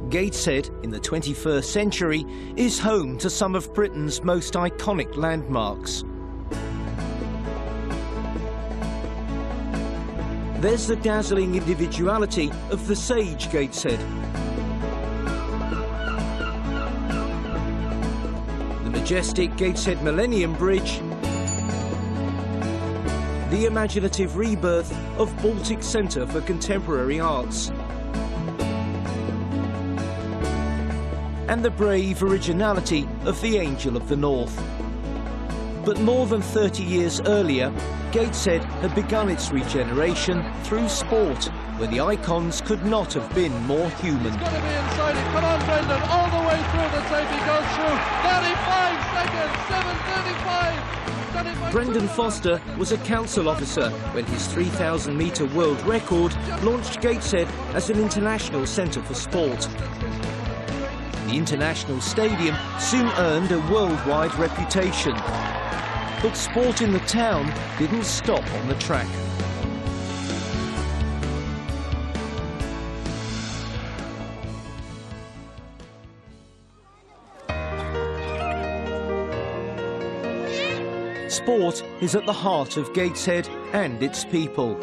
Gateshead, in the 21st century, is home to some of Britain's most iconic landmarks. There's the dazzling individuality of the Sage Gateshead. The majestic Gateshead Millennium Bridge. The imaginative rebirth of Baltic Centre for Contemporary Arts. And the brave originality of the Angel of the North. But more than 30 years earlier, Gateshead had begun its regeneration through sport, where the icons could not have been more human. It's going to be inside it. Come on, Brendan, all the way through the tape he goes through. 35 seconds, 7:35. Brendan Foster was a council officer when his 3,000-metre world record launched Gateshead as an international centre for sport. The international stadium soon earned a worldwide reputation. But sport in the town didn't stop on the track. Sport is at the heart of Gateshead and its people.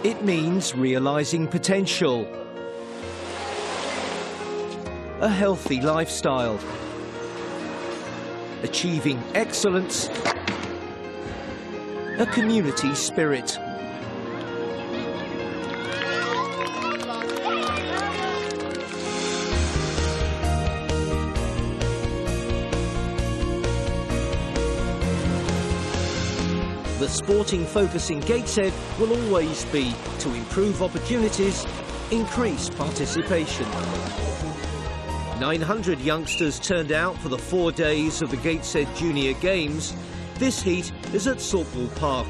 It means realising potential, a healthy lifestyle, achieving excellence, a community spirit. The sporting focus in Gateshead will always be to improve opportunities, increase participation. 900 youngsters turned out for the 4 days of the Gateshead Junior Games. This heat is at Saltwell Park.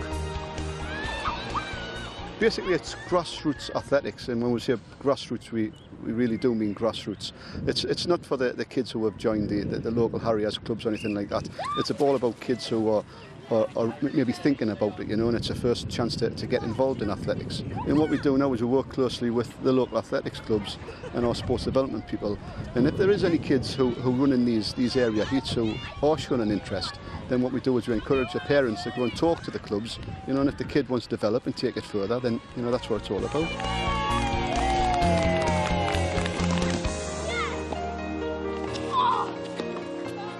Basically, it's grassroots athletics, and when we say grassroots, we really do mean grassroots. It's not for the kids who have joined the local Harriers clubs or anything like that. It's all about kids who are maybe thinking about it, you know, and it's a first chance to get involved in athletics. And what we do now is we work closely with the local athletics clubs and our sports development people. And if there is any kids who run in these area heats who are showing an interest, then what we do is we encourage the parents to go and talk to the clubs, you know, and if the kid wants to develop and take it further, then, you know, that's what it's all about.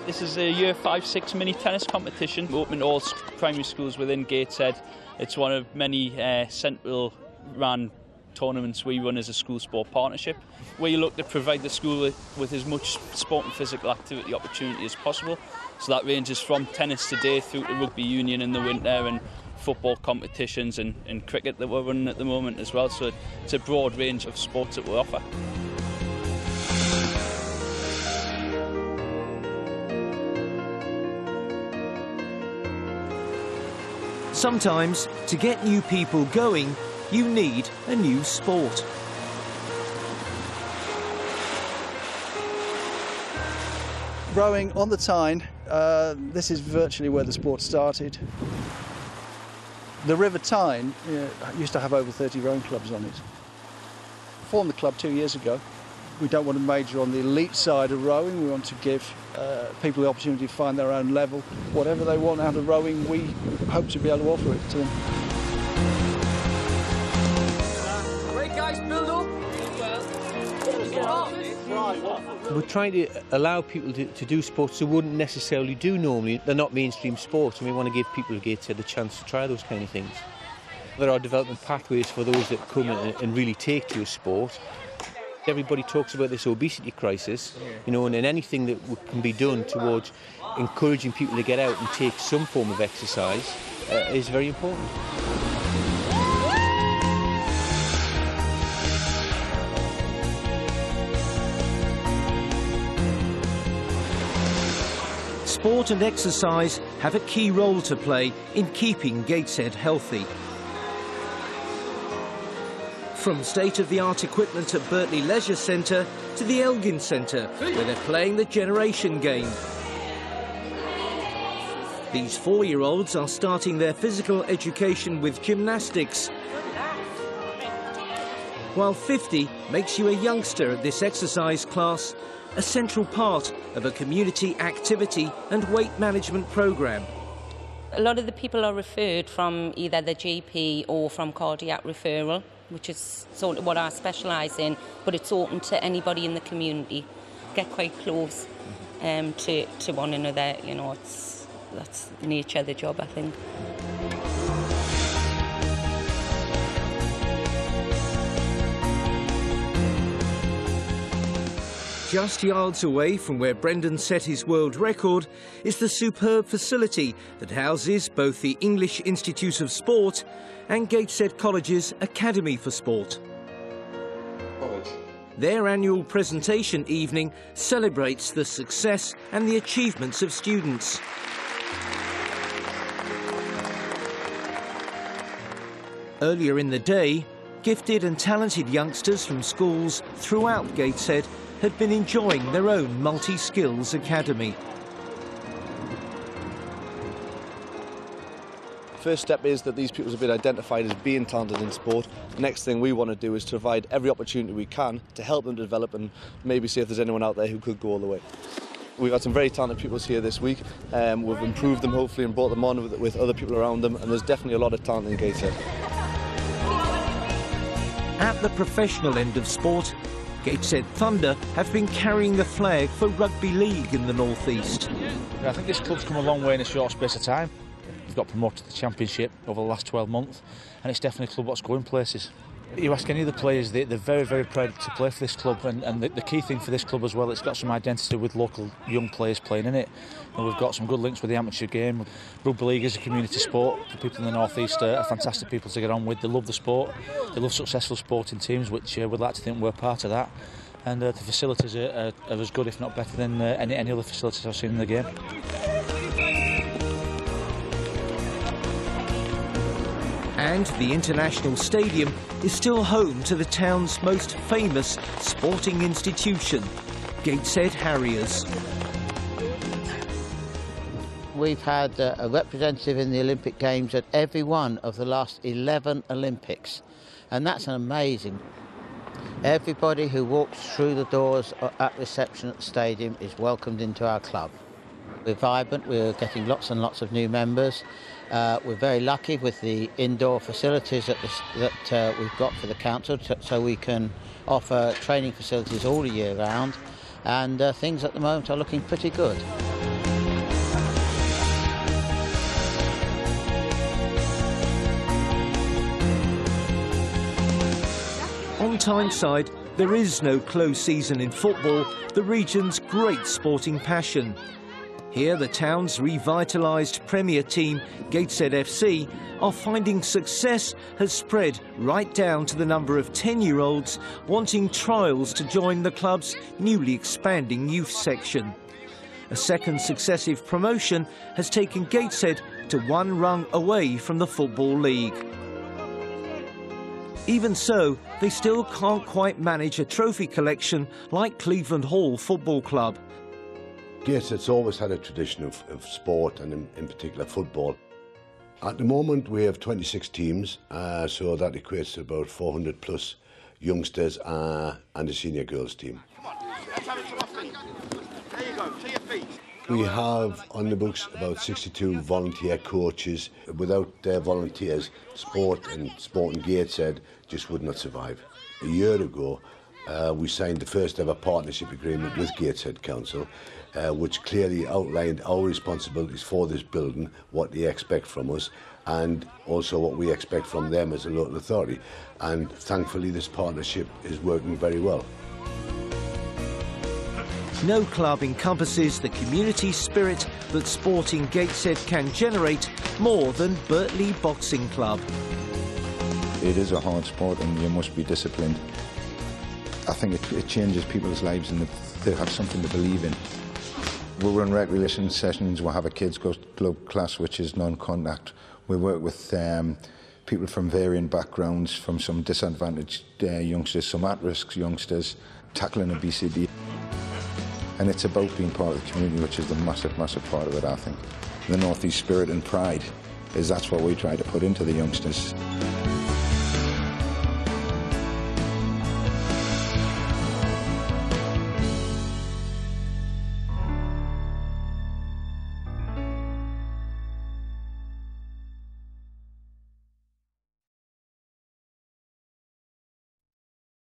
This is a Year 5-6 mini tennis competition, open to all primary schools within Gateshead. It's one of many central run tournaments we run as a school sport partnership. We look to provide the school with as much sport and physical activity opportunity as possible. So that ranges from tennis today through to rugby union in the winter and football competitions and cricket that we're running at the moment as well. So it's a broad range of sports that we offer. Sometimes, to get new people going, you need a new sport. Rowing on the Tyne, this is virtually where the sport started. The River Tyne used to have over 30 rowing clubs on it. Formed the club 2 years ago. We don't want to major on the elite side of rowing. We want to give people the opportunity to find their own level. Whatever they want out of rowing, we hope to be able to offer it to them. Right, guys, build up. We're trying to allow people to do sports they wouldn't necessarily do normally. They're not mainstream sports, and we want to give people at Gateshead the chance to try those kind of things. There are development pathways for those that come and really take to a sport. Everybody talks about this obesity crisis, you know, and anything that can be done towards encouraging people to get out and take some form of exercise is very important. Sport and exercise have a key role to play in keeping Gateshead healthy. From state-of-the-art equipment at Birtley Leisure Centre to the Elgin Centre, where they're playing the generation game. These 4-year-olds are starting their physical education with gymnastics, while 50 makes you a youngster at this exercise class, a central part of a community activity and weight management programme. A lot of the people are referred from either the GP or from cardiac referral, which is sort of what I specialise in, but it's open to anybody in the community. Get quite close to one another, you know, that's the nature of the job, I think. Just yards away from where Brendan set his world record is the superb facility that houses both the English Institute of Sport and Gateshead College's Academy for Sport. Their annual presentation evening celebrates the success and the achievements of students. Earlier in the day, gifted and talented youngsters from schools throughout Gateshead had been enjoying their own multi-skills academy. First step is that these people have been identified as being talented in sport. The next thing we want to do is to provide every opportunity we can to help them develop and maybe see if there's anyone out there who could go all the way. We've had some very talented pupils here this week. We've improved them hopefully and brought them on with other people around them, and there's definitely a lot of talent in Gateshead. At the professional end of sport, Gateshead Thunder have been carrying the flag for rugby league in the North East. I think this club's come a long way in a short space of time. We've got promoted to the Championship over the last 12 months, and it's definitely a club that's going places. You ask any of the players, they're very, very proud to play for this club, and the key thing for this club as well, it's got some identity with local young players playing in it. And we've got some good links with the amateur game. Rugby league is a community sport. The people in the North East are fantastic people to get on with. They love the sport. They love successful sporting teams, which we'd like to think we're part of that. And the facilities are as good, if not better, than any other facilities I've seen in the game. And the International Stadium is still home to the town's most famous sporting institution, Gateshead Harriers. We've had a representative in the Olympic Games at every one of the last 11 Olympics, and that's amazing. Everybody who walks through the doors at reception at the stadium is welcomed into our club. We're vibrant, we're getting lots and lots of new members. We're very lucky with the indoor facilities that we've got for the council, so we can offer training facilities all the year round, and things at the moment are looking pretty good. On Tyneside, there is no close season in football, the region's great sporting passion. Here, the town's revitalised Premier team, Gateshead FC, are finding success has spread right down to the number of 10-year-olds wanting trials to join the club's newly expanding youth section. A second successive promotion has taken Gateshead to one rung away from the Football League. Even so, they still can't quite manage a trophy collection like Cleveland Hall Football Club. Gateshead's always had a tradition of sport, and in particular football. At the moment we have 26 teams, so that equates to about 400 plus youngsters and a senior girls team. We have on the books about 62 volunteer coaches. Without their volunteers, sport in Gateshead just would not survive. A year ago, we signed the first ever partnership agreement with Gateshead Council, which clearly outlined our responsibilities for this building, what they expect from us, and also what we expect from them as a local authority. And thankfully this partnership is working very well. No club encompasses the community spirit that sporting Gateshead can generate more than Birtley Boxing Club. It is a hard sport and you must be disciplined. I think it changes people's lives and they have something to believe in. We run recreation sessions, we'll have a kids club class which is non-contact. We work with people from varying backgrounds, from some disadvantaged youngsters, some at-risk youngsters, tackling obesity. And it's about being part of the community, which is the massive, massive part of it, I think. The North East spirit and pride that's what we try to put into the youngsters.